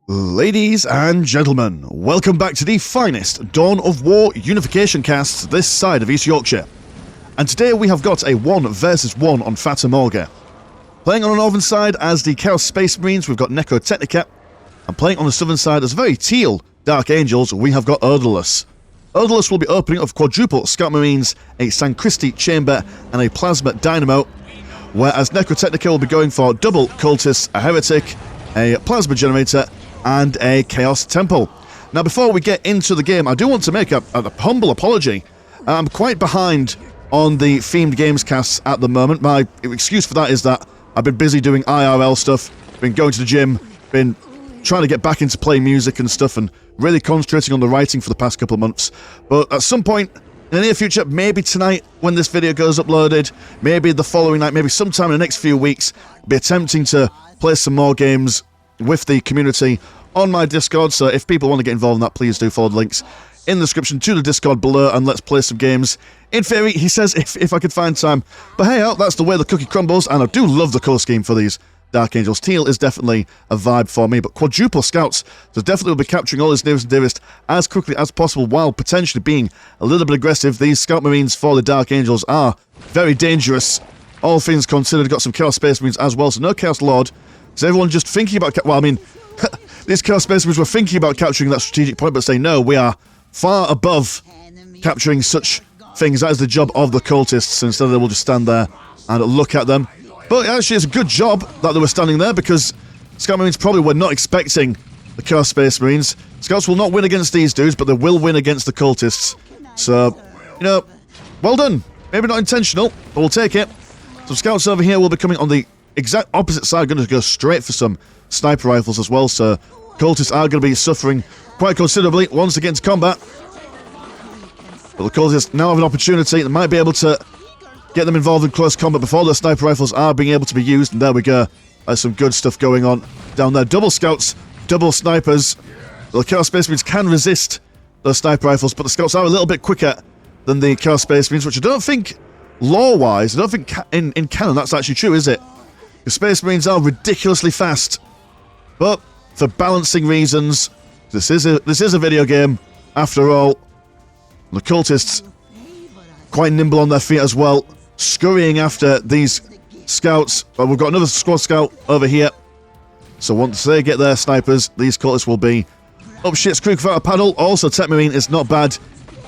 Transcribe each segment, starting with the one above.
Ladies and gentlemen, welcome back to the finest Dawn of War Unification casts this side of East Yorkshire. And today we have got a 1 versus 1 on Fata Morgha. Playing on the northern side as the Chaos Space Marines, we've got Necrotechnica. And playing on the southern side as very teal Dark Angels, we have got Odourless. Odourless will be opening of quadruple Scout Marines, a San Christi Chamber, and a Plasma Dynamo. Whereas Necrotechnica will be going for double Cultists, a Heretic, a Plasma Generator, and a Chaos Temple. Now, before we get into the game, I do want to make a humble apology. I'm quite behind on the themed games casts at the moment. My excuse for that is that I've been busy doing IRL stuff, been going to the gym, been trying to get back into playing music and stuff, and really concentrating on the writing for the past couple of months. But at some point in the near future, maybe tonight when this video goes uploaded, maybe the following night, maybe sometime in the next few weeks, I'll be attempting to play some more games with the community on my Discord. So if people want to get involved in that, please do follow the links in the description to the Discord below, and let's play some games. In theory, he says, if I could find time. But hey, that's the way the cookie crumbles, and I do love the colour scheme for these Dark Angels. Teal is definitely a vibe for me, but quadruple scouts, so definitely will be capturing all his nearest and dearest as quickly as possible while potentially being a little bit aggressive. These Scout Marines for the Dark Angels are very dangerous, all things considered. Got some Chaos Space Marines as well, so no Chaos Lord. Is everyone just thinking about... well, I mean, these Chaos Space Marines were thinking about capturing that strategic point, but say, no, we are far above capturing such things. That is the job of the cultists, so instead they will just stand there and look at them. But actually, it's a good job that they were standing there, because Scout Marines probably were not expecting the Chaos Space Marines. Scouts will not win against these dudes, but they will win against the cultists. So, you know, well done. Maybe not intentional, but we'll take it. Some scouts over here will be coming on the exact opposite side, going to go straight for some sniper rifles as well, so cultists are going to be suffering quite considerably once against combat. But the cultists now have an opportunity. They might be able to get them involved in close combat before the sniper rifles are being able to be used, and there we go. There's some good stuff going on down there. Double scouts, double snipers. The Chaos Space Marines can resist those sniper rifles, but the scouts are a little bit quicker than the Chaos Space Marines, which I don't think, lore-wise, I don't think in canon that's actually true, is it? The Space Marines are ridiculously fast, but for balancing reasons, this is a video game, after all. The cultists, quite nimble on their feet as well, scurrying after these scouts. But we've got another squad scout over here, so once they get their snipers, these cultists will be up shit's creek without a paddle. Also, Tech Marine is not bad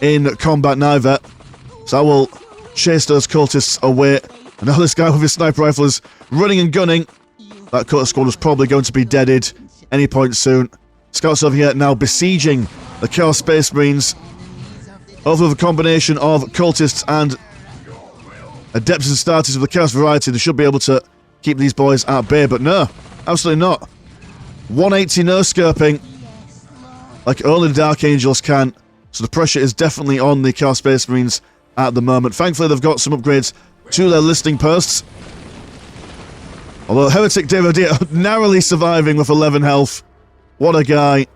in combat neither, so I will chase those cultists away. And now this guy with his sniper rifle is running and gunning. That cultist squad was probably going to be deaded any point soon. Scouts over here now besieging the Chaos Space Marines. Over with a combination of cultists and Adepts and Starters of the Chaos variety, they should be able to keep these boys at bay, but no, absolutely not. 180 no-scoping, like only the Dark Angels can, so the pressure is definitely on the Chaos Space Marines at the moment. Thankfully, they've got some upgrades to their listing posts. Although Heretic David narrowly surviving with 11 health. What a guy.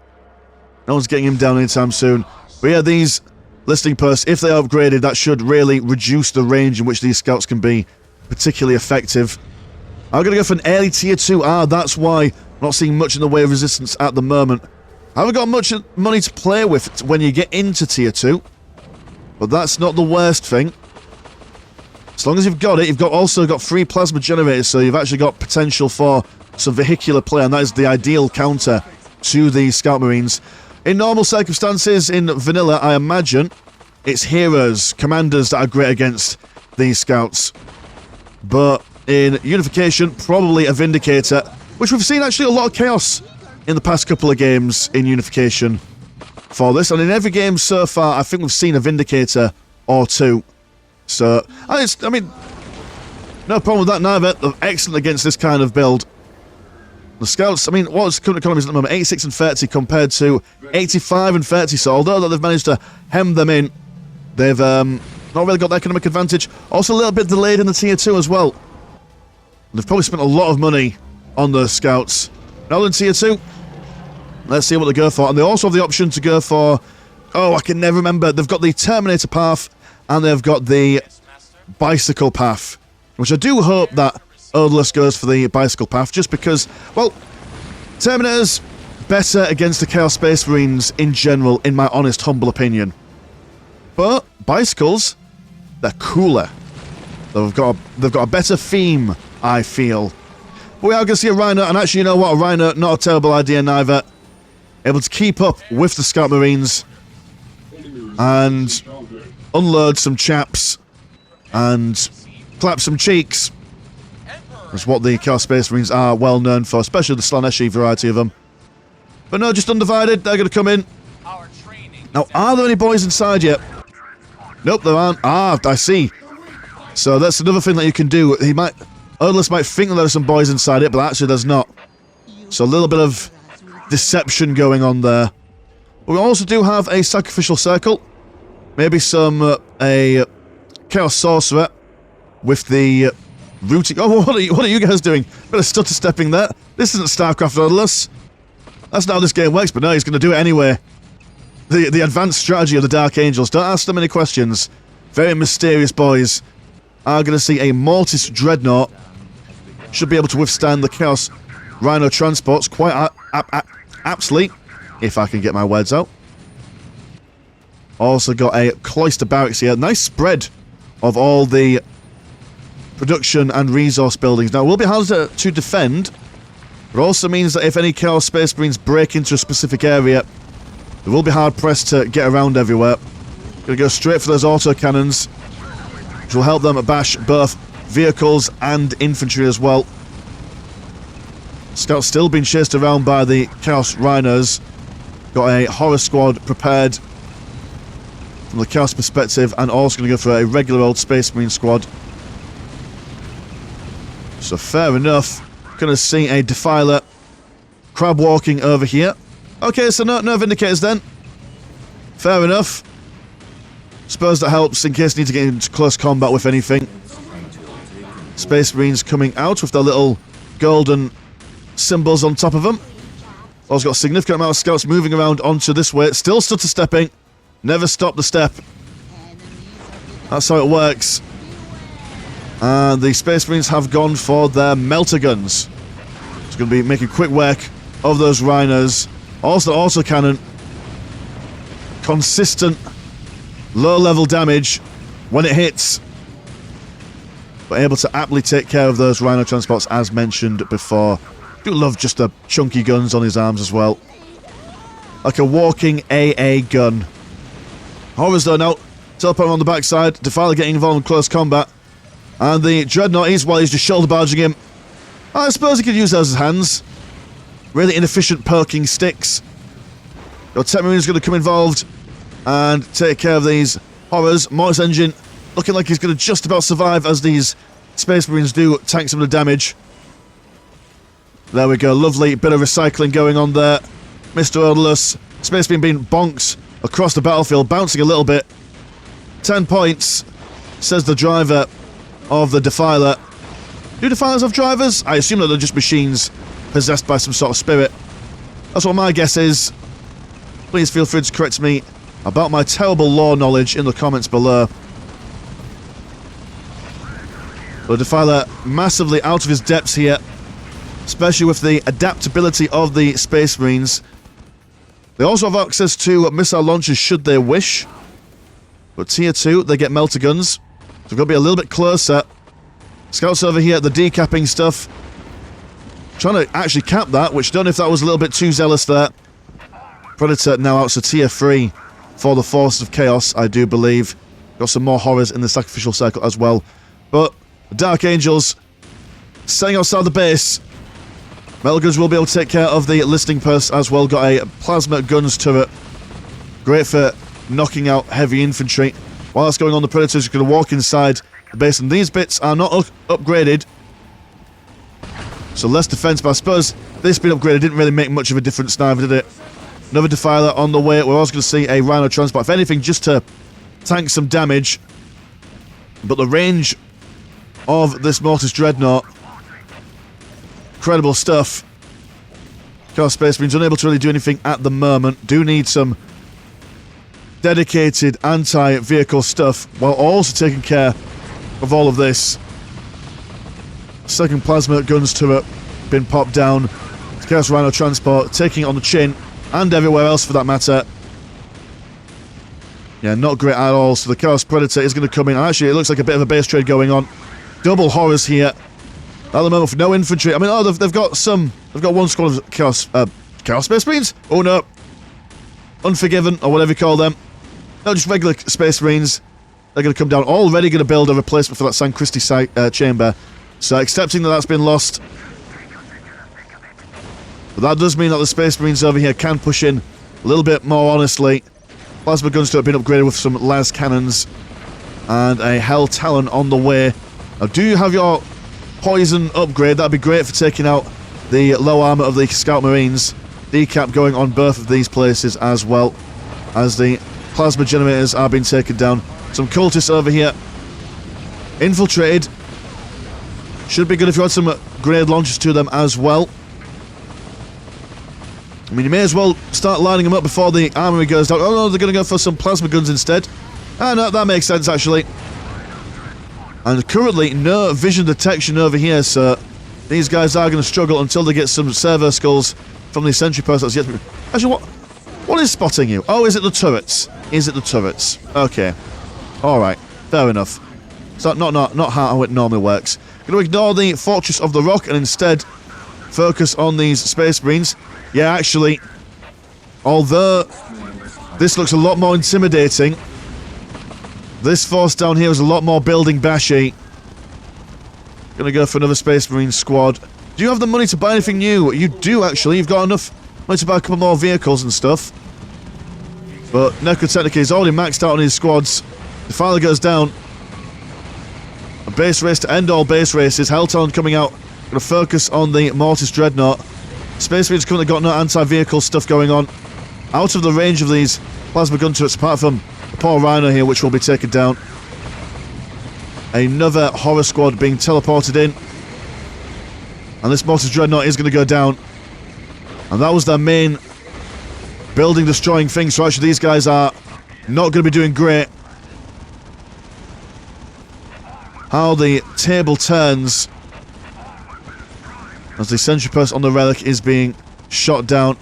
No one's getting him down anytime soon. But yeah, these listing posts, if they are upgraded, that should really reduce the range in which these scouts can be particularly effective. I'm going to go for an early tier 2. That's why I'm not seeing much in the way of resistance at the moment. I haven't got much money to play with when you get into tier 2. But that's not the worst thing. As long as you've got it, you've also got 3 plasma generators, so you've actually got potential for some vehicular play, and that is the ideal counter to the Scout Marines. In normal circumstances, in vanilla, I imagine it's heroes, commanders that are great against these scouts. But in Unification, probably a Vindicator, which we've seen actually a lot of chaos in the past couple of games in Unification for this. And in every game so far, I think we've seen a Vindicator or 2. So, I mean, no problem with that neither. They're excellent against this kind of build. The scouts, I mean, what's current economies at the moment? 86 and 30 compared to 85 and 30. So, although they've managed to hem them in, they've not really got the economic advantage. Also, a little bit delayed in the tier 2 as well. They've probably spent a lot of money on those scouts. Now in tier 2, let's see what they go for. And they also have the option to go for, oh, I can never remember. They've got the Terminator path, and they've got the bicycle path, which I do hope that Odourless goes for the bicycle path, just because, well, Terminators, better against the Chaos Space Marines in general, in my honest, humble opinion. But bicycles, they're cooler. They've got a better theme, I feel. But we are going to see a Rhino, and actually, you know what? A Rhino, not a terrible idea neither. Able to keep up with the Scout Marines and unload some chaps and clap some cheeks. That's what the Chaos Space Marines are well known for, especially the Slaneshi variety of them. But no, just undivided, they're going to come in. Now, are there any boys inside yet? Nope, there aren't. Ah, I see. So that's another thing that you can do. Odourless might think that there are some boys inside it, but actually there's not. So a little bit of deception going on there. But we also do have a sacrificial circle. Maybe a Chaos Sorcerer with the rooting... Oh, what are you guys doing? Bit of stutter stepping there. This isn't StarCraft Odourless. That's not how this game works, but no, he's going to do it anyway. The advanced strategy of the Dark Angels. Don't ask them any questions. Very mysterious boys. Are going to see a Mortis Dreadnought. Should be able to withstand the Chaos Rhino transports quite aptly, if I can get my words out. Also got a Cloister Barracks here. Nice spread of all the production and resource buildings. Now, it will be harder to defend, but also means that if any Chaos Space Marines break into a specific area, they will be hard-pressed to get around everywhere. Gonna go straight for those autocannons, which will help them bash both vehicles and infantry as well. Scouts still being chased around by the Chaos Rhinos. Got a Horror Squad prepared from the Chaos perspective, and also going to go for a regular old Space Marine squad. So fair enough. Going to see a Defiler crab walking over here. Okay, so no Vindicators then. Fair enough. Suppose that helps in case you need to get into close combat with anything. Space Marines coming out with their little golden symbols on top of them. Also got a significant amount of scouts moving around onto this way. Still stutter stepping. Never stop the step. That's how it works. And the Space Marines have gone for their melter guns. It's going to be making quick work of those Rhinos. Also, autocannon. Consistent, low-level damage when it hits. But able to aptly take care of those Rhino transports, as mentioned before. Do love just the chunky guns on his arms as well. Like a walking AA gun. Horrors though now. Teleport on the backside. Defiler getting involved in close combat. And the Dreadnought he's just shoulder barging him. I suppose he could use those as hands. Really inefficient poking sticks. Your Tech Marine is going to come involved and take care of these horrors. Mortis Engine looking like he's going to just about survive as these Space Marines do tank some of the damage. There we go, lovely bit of recycling going on there. Mr. Odourless, Space Marine being bonked across the battlefield, bouncing a little bit. 10 points, says the driver of the Defiler. Do Defilers have drivers? I assume that they're just machines possessed by some sort of spirit. That's what my guess is. Please feel free to correct me about my terrible lore knowledge in the comments below. The Defiler massively out of his depths here, especially with the adaptability of the Space Marines. They also have access to missile launchers should they wish. But tier 2, they get melter guns. So we've got to be a little bit closer. Scouts over here, the decapping stuff. Trying to actually cap that, which I don't know if that was a little bit too zealous there. Predator now out to tier 3 for the Forces of Chaos, I do believe. Got some more horrors in the sacrificial circle as well. But the Dark Angels staying outside the base. Metal guns will be able to take care of the listing post as well. Got a plasma guns turret. Great for knocking out heavy infantry. While that's going on, the Predators are going to walk inside the base, and these bits are not upgraded. So less defense, but I suppose this being upgraded didn't really make much of a difference neither, did it? Another Defiler on the way. We're also going to see a Rhino transport, if anything, just to tank some damage. But the range of this Mortis Dreadnought, incredible stuff. Chaos Space Marines unable to really do anything at the moment. Do need some dedicated anti-vehicle stuff while also taking care of all of this. Second plasma guns turret been popped down. It's Chaos Rhino transport, taking it on the chin, and everywhere else for that matter. Yeah, not great at all. So the Chaos Predator is going to come in. Actually, it looks like a bit of a base trade going on. Double horrors here. At the moment, for no infantry. I mean, oh, they've got some. They've got one squad of Chaos Space Marines? Oh no. Unforgiven, or whatever you call them. No, just regular Space Marines. They're going to come down. Already going to build a replacement for that San Christi chamber. So, accepting that that's been lost. But that does mean that the Space Marines over here can push in a little bit more honestly. Plasma guns to have been upgraded with some las cannons. And a Hell Talon on the way. Now, do you have your poison upgrade? That'd be great for taking out the low armor of the Scout Marines. Decap going on both of these places as well. As the plasma generators are being taken down. Some cultists over here. Infiltrated. Should be good if you had some grenade launchers to them as well. I mean, you may as well start lining them up before the armory goes down. Oh no, they're going to go for some plasma guns instead. Ah no, that makes sense actually. And currently, no vision detection over here, so these guys are going to struggle until they get some servo skulls from the sentry post that's yet to be... Actually, what is spotting you? Oh, is it the turrets? Is it the turrets? Okay. Alright, fair enough. So not how it normally works. Going to ignore the Fortress of the Rock and instead focus on these Space Marines. Yeah, actually, although this looks a lot more intimidating, this force down here is a lot more building bashy. Gonna go for another Space Marine squad. Do you have the money to buy anything new? You do, actually. You've got enough money to buy a couple more vehicles and stuff. But Necrotechnica is already maxed out on his squads. The finally goes down. A base race to end all base races. Helltown coming out. Gonna focus on the Mortis Dreadnought. Space Marines currently got no anti-vehicle stuff going on. Out of the range of these plasma gun turrets, apart from the poor Rhino here, which will be taken down. Another horror squad being teleported in. And this Mortis Dreadnought is going to go down. And that was their main building destroying thing. So actually these guys are not going to be doing great. How the table turns as the sentry post on the relic is being shot down.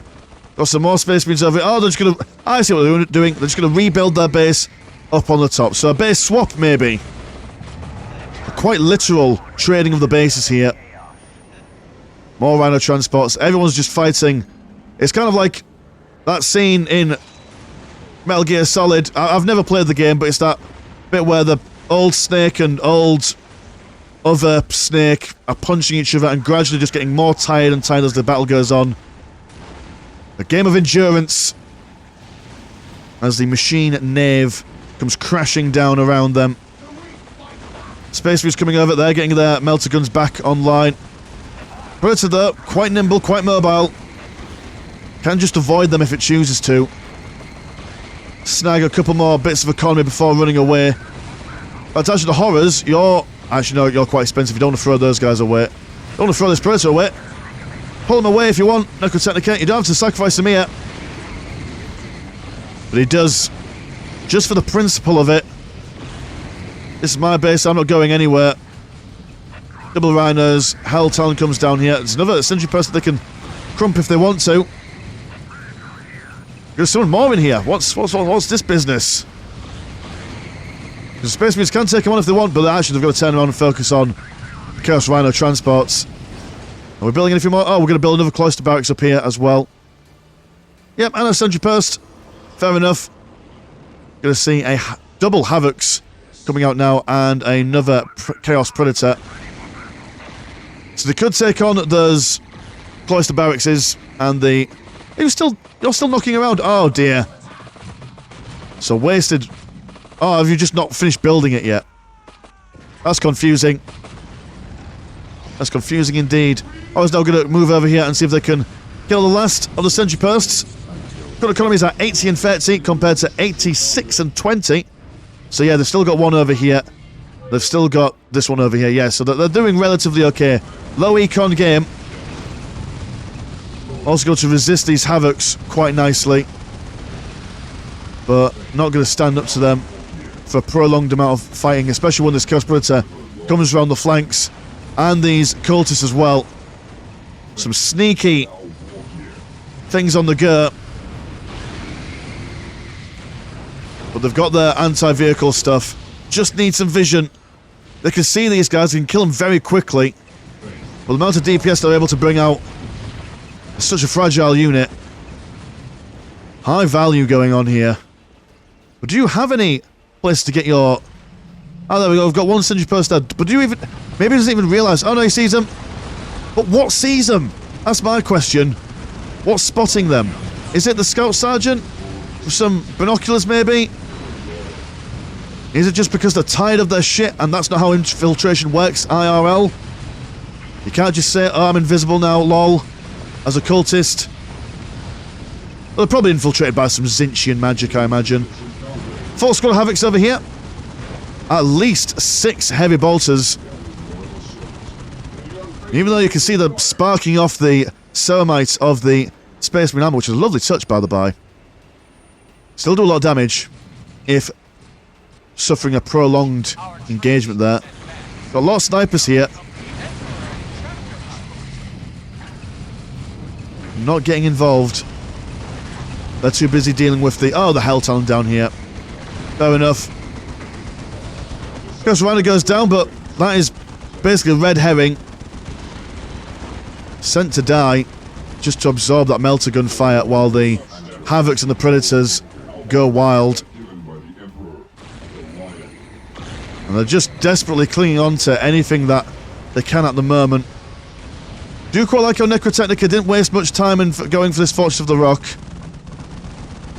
Got some more Space Marines over here. Oh, they're just going to... I see what they're doing. They're just going to rebuild their base up on the top. So a base swap, maybe. A quite literal trading of the bases here. More Rhino transports. Everyone's just fighting. It's kind of like that scene in Metal Gear Solid. I've never played the game, but it's that bit where the old Snake and old other Snake are punching each other and gradually just getting more tired and tired as the battle goes on. A game of endurance as the machine Knave comes crashing down around them. Space Marines coming over there, getting their melter guns back online. Predator though, quite nimble, quite mobile. Can just avoid them if it chooses to. Snag a couple more bits of economy before running away. But actually the horrors, you're... Actually no, you're quite expensive. You don't want to throw those guys away. Don't want to throw this Predator away. Pull him away if you want, Necrotechnica. You don't have to sacrifice him here. But he does. Just for the principle of it. This is my base, I'm not going anywhere. Double Rhinos. Hell Talon comes down here. There's another sentry post that they can crump if they want to. There's someone more in here. What's this business? The Space Marines can take them on if they want, but actually they've got to turn around and focus on the Chaos Rhino transports. Are we building anything more? Oh, we're going to build another cloister barracks up here as well. Yep, and a sentry post. Fair enough. Going to see a double Havocs coming out now, and another Chaos Predator. So they could take on those cloister barracks, and the... You're still knocking around. Oh dear. So wasted. Oh, have you just not finished building it yet? That's confusing. That's confusing indeed. I was now going to move over here and see if they can kill the last of the sentry posts. Current economies are 80 and 30 compared to 86 and 20. So yeah, they've still got one over here. They've still got this one over here, yeah. So they're doing relatively okay. Low econ game. Also going to resist these Havocs quite nicely. But not going to stand up to them for a prolonged amount of fighting, especially when this Chaos Predator comes around the flanks. And these cultists as well. Some sneaky things on the go. But they've got their anti-vehicle stuff. Just need some vision. They can see these guys, they can kill them very quickly. But the amount of DPS they're able to bring out is such a fragile unit. High value going on here. But do you have any place to get your... Oh, there we go, we've got one sentry post dead. But do you even... Maybe he doesn't even realise. Oh no, he sees them. But what sees them? That's my question. What's spotting them? Is it the scout sergeant? With some binoculars maybe? Is it just because they're tired of their shit and that's not how infiltration works, IRL? You can't just say, oh, I'm invisible now, lol, as a cultist. Well, they're probably infiltrated by some Zinchian magic, I imagine. 4 squad Havocs over here. At least 6 heavy bolters. Even though you can see them sparking off the ceramite of the Space Marine armor, which is a lovely touch, by the by. Still do a lot of damage if suffering a prolonged engagement there. Got a lot of snipers here. Not getting involved. They're too busy dealing with the... Oh, the Hell Talon down here. Fair enough. Ghost Rider goes down, but that is basically a red herring. Sent to die just to absorb that melter gun fire while the Havocs and the Predators go wild. And they're just desperately clinging on to anything that they can at the moment. Do quite like how Necrotechnica didn't waste much time in going for this Fortress of the Rock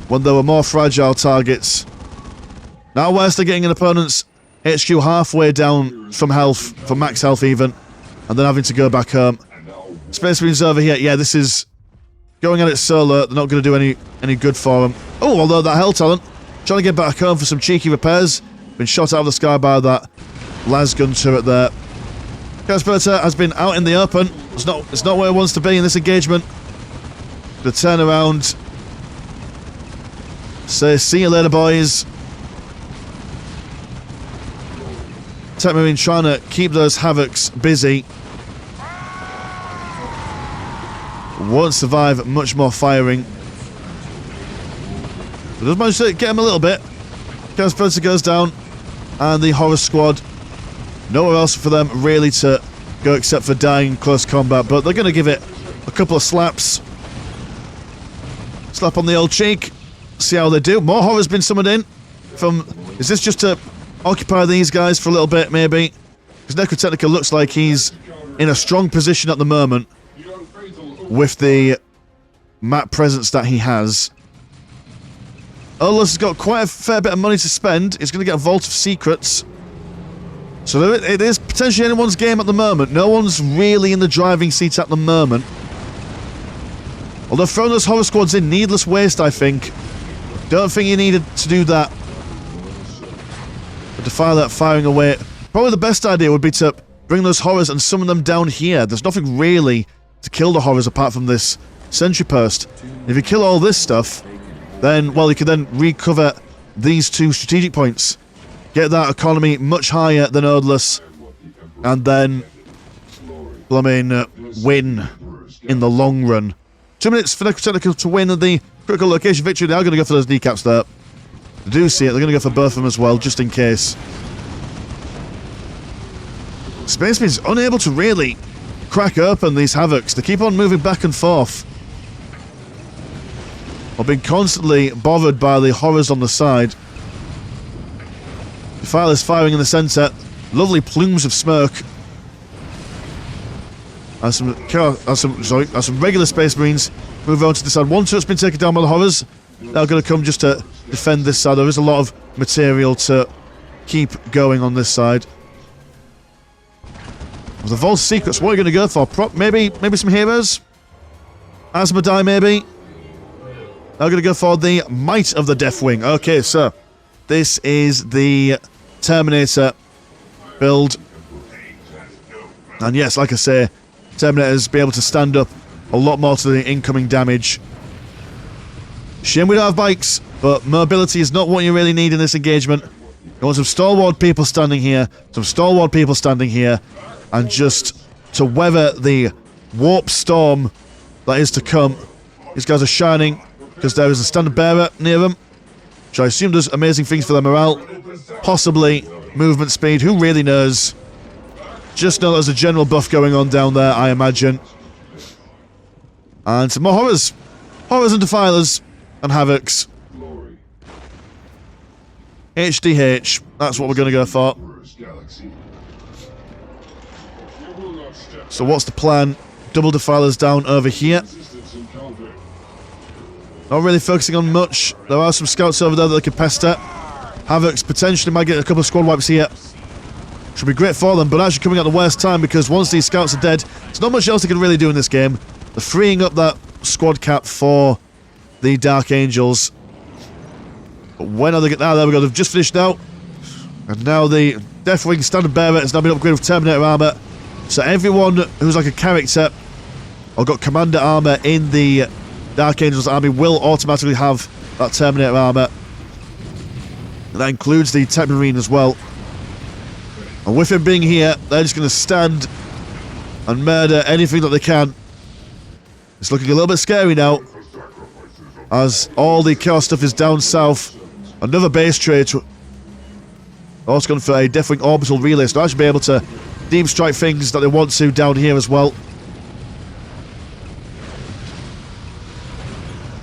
when there were more fragile targets. Now whilst they're getting an opponent's HQ halfway down from health, from max health even, and then having to go back home. Space Marines over here, yeah, this is going at it solo. They're not going to do any good for them. Oh, although that Hell Talon trying to get back home for some cheeky repairs. Been shot out of the sky by that lasgun turret there. Chaos Predator has been out in the open. It's not where it wants to be in this engagement. The turn around. Say, see you later, boys. Tech Marine trying to keep those Havocs busy. Won't survive much more firing. But does manage to get him a little bit. Chaos Predator goes down. And the Horror Squad. Nowhere else for them really to go except for dying in close combat. But they're going to give it a couple of slaps. Slap on the old cheek. See how they do. More Horror's been summoned in. From... Is this just to occupy these guys for a little bit, maybe? Because Necrotechnica looks like he's in a strong position at the moment. With the map presence that he has. Odourless has got quite a fair bit of money to spend. He's going to get a Vault of Secrets. So it is potentially anyone's game at the moment. No one's really in the driving seat at the moment. Although throwing those Horror Squads in, needless waste, I think. Don't think you needed to do that. But to fire that firing away... Probably the best idea would be to bring those Horrors and summon them down here. There's nothing really to kill the Horrors apart from this sentry post. If you kill all this stuff... Then, well, you can then recover these 2 strategic points. Get that economy much higher than Odourless. And then, well, I mean, win in the long run. 2 minutes for Necrotechnica to win the critical location victory. They are going to go for those kneecaps there. They do see it. They're going to go for both of them as well, just in case. Space Marine's unable to really crack open these Havocs. They keep on moving back and forth. Or being constantly bothered by the Horrors on the side. The fire is firing in the centre. Lovely plumes of smoke. And some regular Space Marines move on to the side. One turret's been taken down by the Horrors. They're going to come just to defend this side. There is a lot of material to keep going on this side. With the Vault of Secrets, what are you going to go for? Maybe some heroes? Asmodai, maybe? They're going to go for the Might of the Deathwing. Okay, so this is the Terminator build. And yes, like I say, Terminators be able to stand up a lot more to the incoming damage. Shame we don't have bikes, but mobility is not what you really need in this engagement. You want some stalwart people standing here, and just to weather the warp storm that is to come. These guys are shining because there is a standard bearer near them, which I assume does amazing things for their morale. Possibly movement speed, who really knows? Just know there's a general buff going on down there, I imagine. And some more horrors. Horrors and defilers and havocs. HDH, that's what we're going to go for. So what's the plan? Double defilers down over here. Not really focusing on much. There are some scouts over there that they can pester. Havocs potentially might get a couple of squad wipes here. Should be great for them, but actually coming at the worst time because once these scouts are dead, there's not much else they can really do in this game. They're freeing up that squad cap for the Dark Angels. But when are they getting... Ah, there we go. They've just finished now. And now the Deathwing Standard Bearer has now been upgraded with Terminator armor. So everyone who's like a character or got Commander armor in the Dark Angels army will automatically have that Terminator armor. And that includes the Tech Marine as well. And with him being here, they're just going to stand and murder anything that they can. It's looking a little bit scary now, as all the chaos stuff is down south. Another base trade. Also going for a Deathwing orbital relay, so they'll actually be able to deep strike things that they want to down here as well.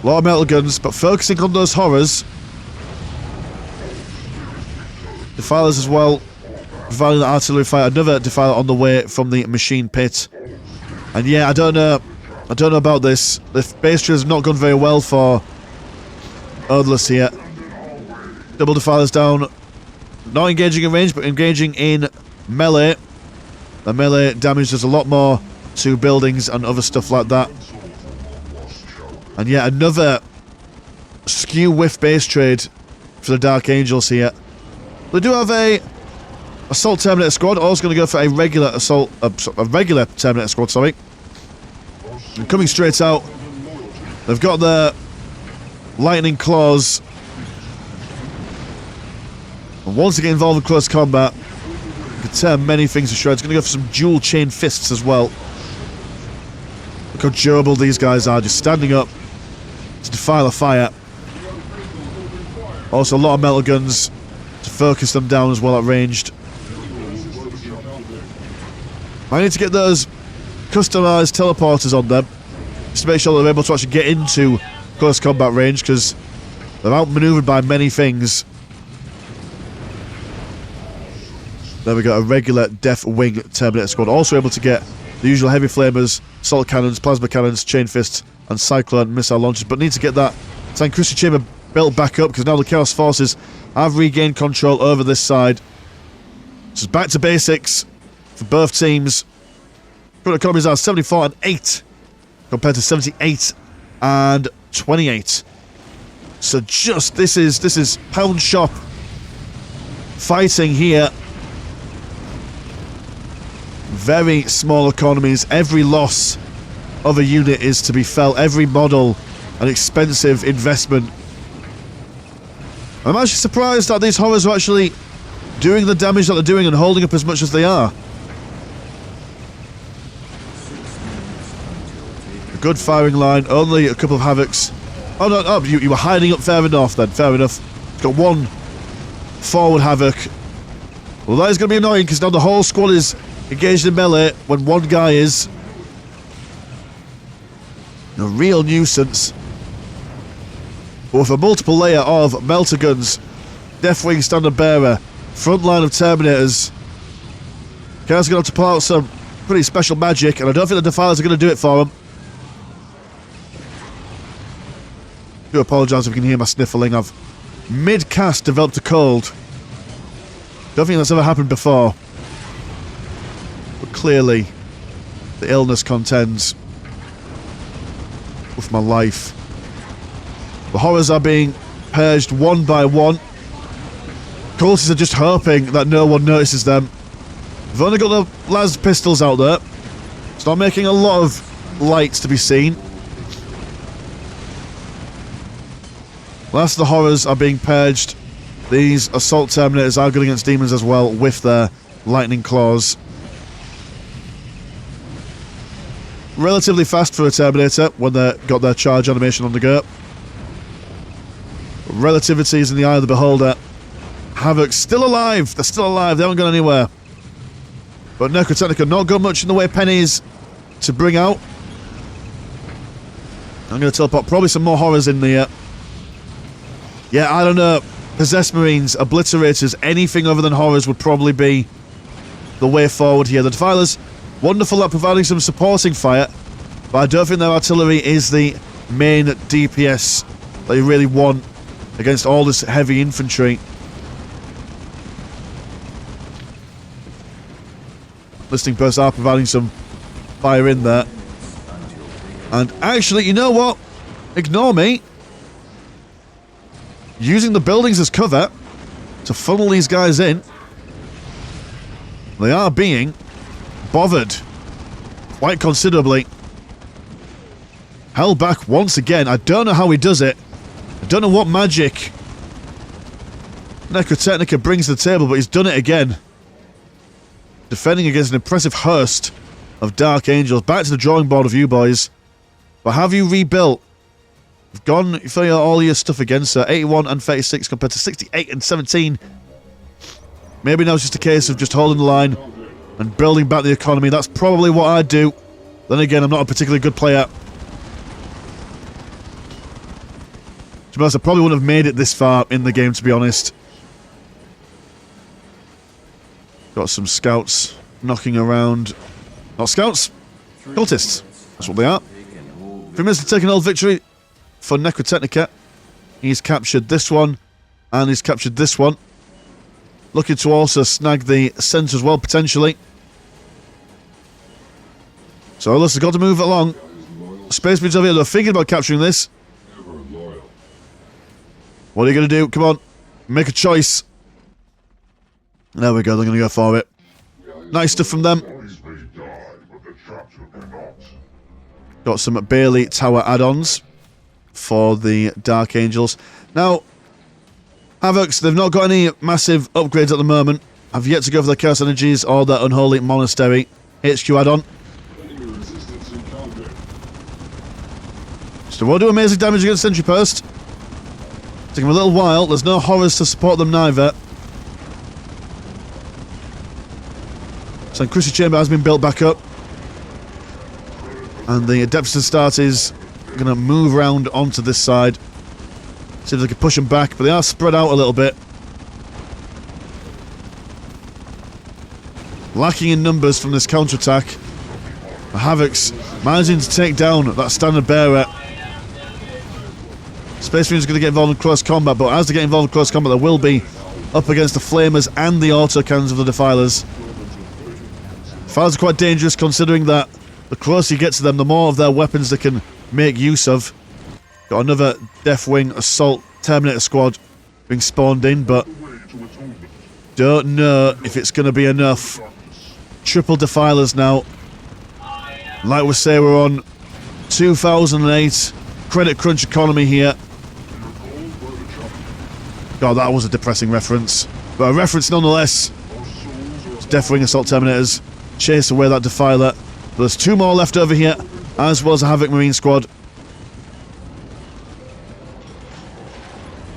A lot of metal guns, but focusing on those horrors. Defilers as well. Providing the artillery fire. Another defiler on the way from the machine pit. And yeah, I don't know about this. The base trade has not gone very well for Odourless here. Double defilers down. Not engaging in range, but engaging in melee. The melee damage does a lot more to buildings and other stuff like that. And yeah, another skew whiff base trade for the Dark Angels here. They do have a Assault Terminator squad. Also going to go for a regular assault, a regular Terminator squad. Sorry. And coming straight out, they've got their lightning claws. And once they get involved in close combat, you can tear many things to shreds. Going to go for some dual chain fists as well. Look how durable these guys are, just standing up to defile a fire. Also a lot of metal guns to focus them down as well at ranged. I need to get those customized teleporters on them, just to make sure that they're able to actually get into close combat range, because they're outmaneuvered by many things. There we go, a regular Deathwing Terminator squad. Also able to get the usual heavy flamers, assault cannons, plasma cannons, chain fists, and cyclone missile launchers, but need to get that tank cruiser chamber built back up, because now the Chaos Forces have regained control over this side. So it's back to basics for both teams. Current economies are 74 and 8 compared to 78 and 28. So just this is pound shop fighting here. Very small economies. Every loss of a unit is to be felt. Every model an expensive investment. I'm actually surprised that these horrors are actually doing the damage that they're doing and holding up as much as they are. A good firing line, only a couple of havocs. Oh no, oh, you were hiding up further north then, fair enough. Got one forward havoc. Well, that is going to be annoying because now the whole squad is engaged in melee when one guy is. A real nuisance. But with a multiple layer of melter guns, Deathwing Standard Bearer, front line of Terminators, Chaos are going to have to pull out some pretty special magic, and I don't think the Defilers are going to do it for them. I do apologise if you can hear my sniffling. I've mid-cast developed a cold. Don't think that's ever happened before. But clearly, the illness contends with my life. The horrors are being purged one by one. Cultists are just hoping that no one notices them. They've only got the las pistols out there. It's not making a lot of lights to be seen. Last of the horrors are being purged. These assault terminators are good against demons as well with their lightning claws. relatively fast for a Terminator when they got their charge animation on the go. Relativity is in the eye of the beholder. Havoc's still alive. They're still alive. They haven't gone anywhere. But Necrotechnica not got much in the way of pennies to bring out. I'm going to teleport probably some more horrors in there. Yeah, I don't know. Possessed Marines, Obliterators, anything other than horrors would probably be the way forward here. The Defilers, wonderful at providing some supporting fire, but I don't think their artillery is the main DPS that you really want against all this heavy infantry. Listing bursts are providing some fire in there. And actually, you know what? Ignore me. Using the buildings as cover to funnel these guys in. They are being bothered quite considerably. Held back once again. I don't know how he does it. I don't know what magic Necrotechnica brings to the table, but he's done it again. Defending against an impressive host of Dark Angels. Back to the drawing board of you boys. But have you rebuilt? You've gone for all your stuff against her. 81 and 36 compared to 68 and 17. Maybe now it's just a case of just holding the line and building back the economy. That's probably what I'd do. Then again, I'm not a particularly good player. To be honest, I probably wouldn't have made it this far in the game, to be honest. Got some scouts knocking around. Not scouts, cultists. That's what they are. 3 minutes to take an old victory for Necrotechnica. He's captured this one, and he's captured this one. Looking to also snag the centre as well, potentially. So Odourless has got to move along. Space Marines over here, they're thinking about capturing this. What are you going to do? Come on, make a choice. There we go, they're going to go for it. Nice stuff from them. Got some Bailey Tower add-ons for the Dark Angels. Now, Havocs, they've not got any massive upgrades at the moment. Have yet to go for their Chaos Energies or their Unholy Monastery HQ add-on. So we'll do amazing damage against Sentry Post. Take them a little while. There's no horrors to support them neither. So Crucial Chamber has been built back up. And the Adeptus Start is going to move around onto this side. See if they can push them back, but they are spread out a little bit. Lacking in numbers from this counter-attack. The Havocs managing to take down that standard bearer. Space Marines are going to get involved in close combat, but as they get involved in close combat, they will be up against the Flamers and the autocannons of the Defilers. Defilers are quite dangerous, considering that the closer you get to them, the more of their weapons they can make use of. Got another Deathwing Assault Terminator squad being spawned in, but don't know if it's going to be enough. Triple Defilers now. Like we say, we're on 2008 credit crunch economy here. God, that was a depressing reference. But a reference nonetheless. It's Deathwing Assault Terminators. Chase away that Defiler. But there's 2 more left over here, as well as a Havoc Marine squad.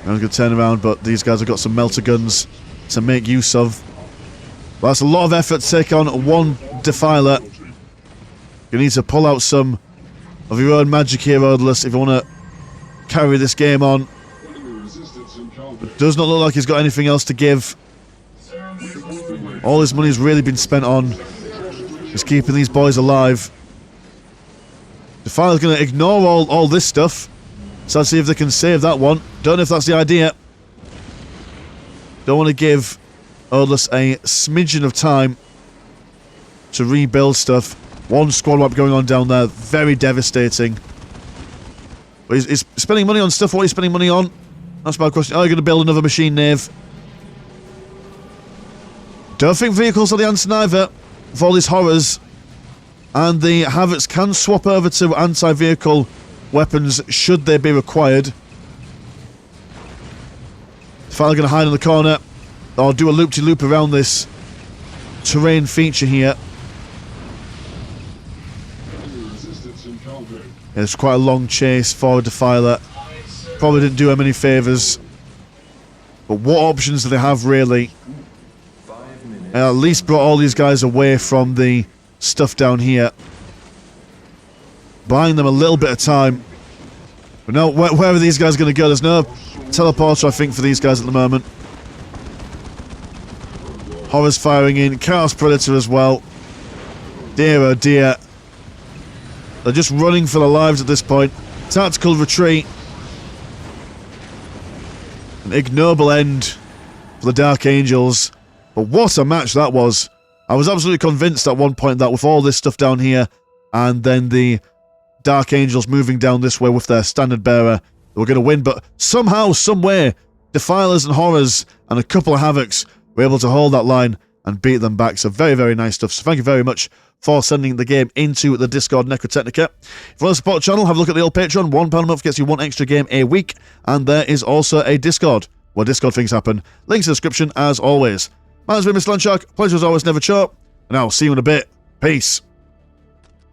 I'm going to turn around, but these guys have got some melter guns to make use of. But that's a lot of effort to take on one Defiler. You need to pull out some of your own magic here, Odourless, if you want to carry this game on. It does not look like he's got anything else to give. All his money's really been spent on is keeping these boys alive. Defiler's going to ignore all this stuff. So let's see if they can save that one. Don't know if that's the idea. Don't want to give Odourless a smidgen of time to rebuild stuff. One squad wipe going on down there. Very devastating. But he's spending money on stuff. What are you spending money on? That's my question. Are you going to build another machine nave? Don't think vehicles are the answer neither for all these horrors. And the Havocs can swap over to anti-vehicle weapons should they be required. Finally going to hide in the corner or do a loop-de-loop around this terrain feature here. It's quite a long chase for a Defiler. Probably didn't do him any favours. But what options do they have, really? At least brought all these guys away from the stuff down here. Buying them a little bit of time. But no, where are these guys going to go? There's no teleporter, I think, for these guys at the moment. Horror's firing in. Chaos Predator as well. Dear oh dear. They're just running for their lives at this point. Tactical retreat. An ignoble end for the Dark Angels. But what a match that was. I was absolutely convinced at one point that with all this stuff down here, and then the Dark Angels moving down this way with their standard bearer, they were going to win. But somehow, somewhere, Defilers and Horrors and a couple of Havocs were able to hold that line and beat them back. So very, very nice stuff. So thank you very much for sending the game into the Discord, Necrotechnica. If you want to support the channel, have a look at the old Patreon. £1 a month gets you one extra game a week. And there is also a Discord where Discord things happen. Links in the description as always. My name's been Mr. Landshark. Pleasure as always, never short. And I'll see you in a bit. Peace.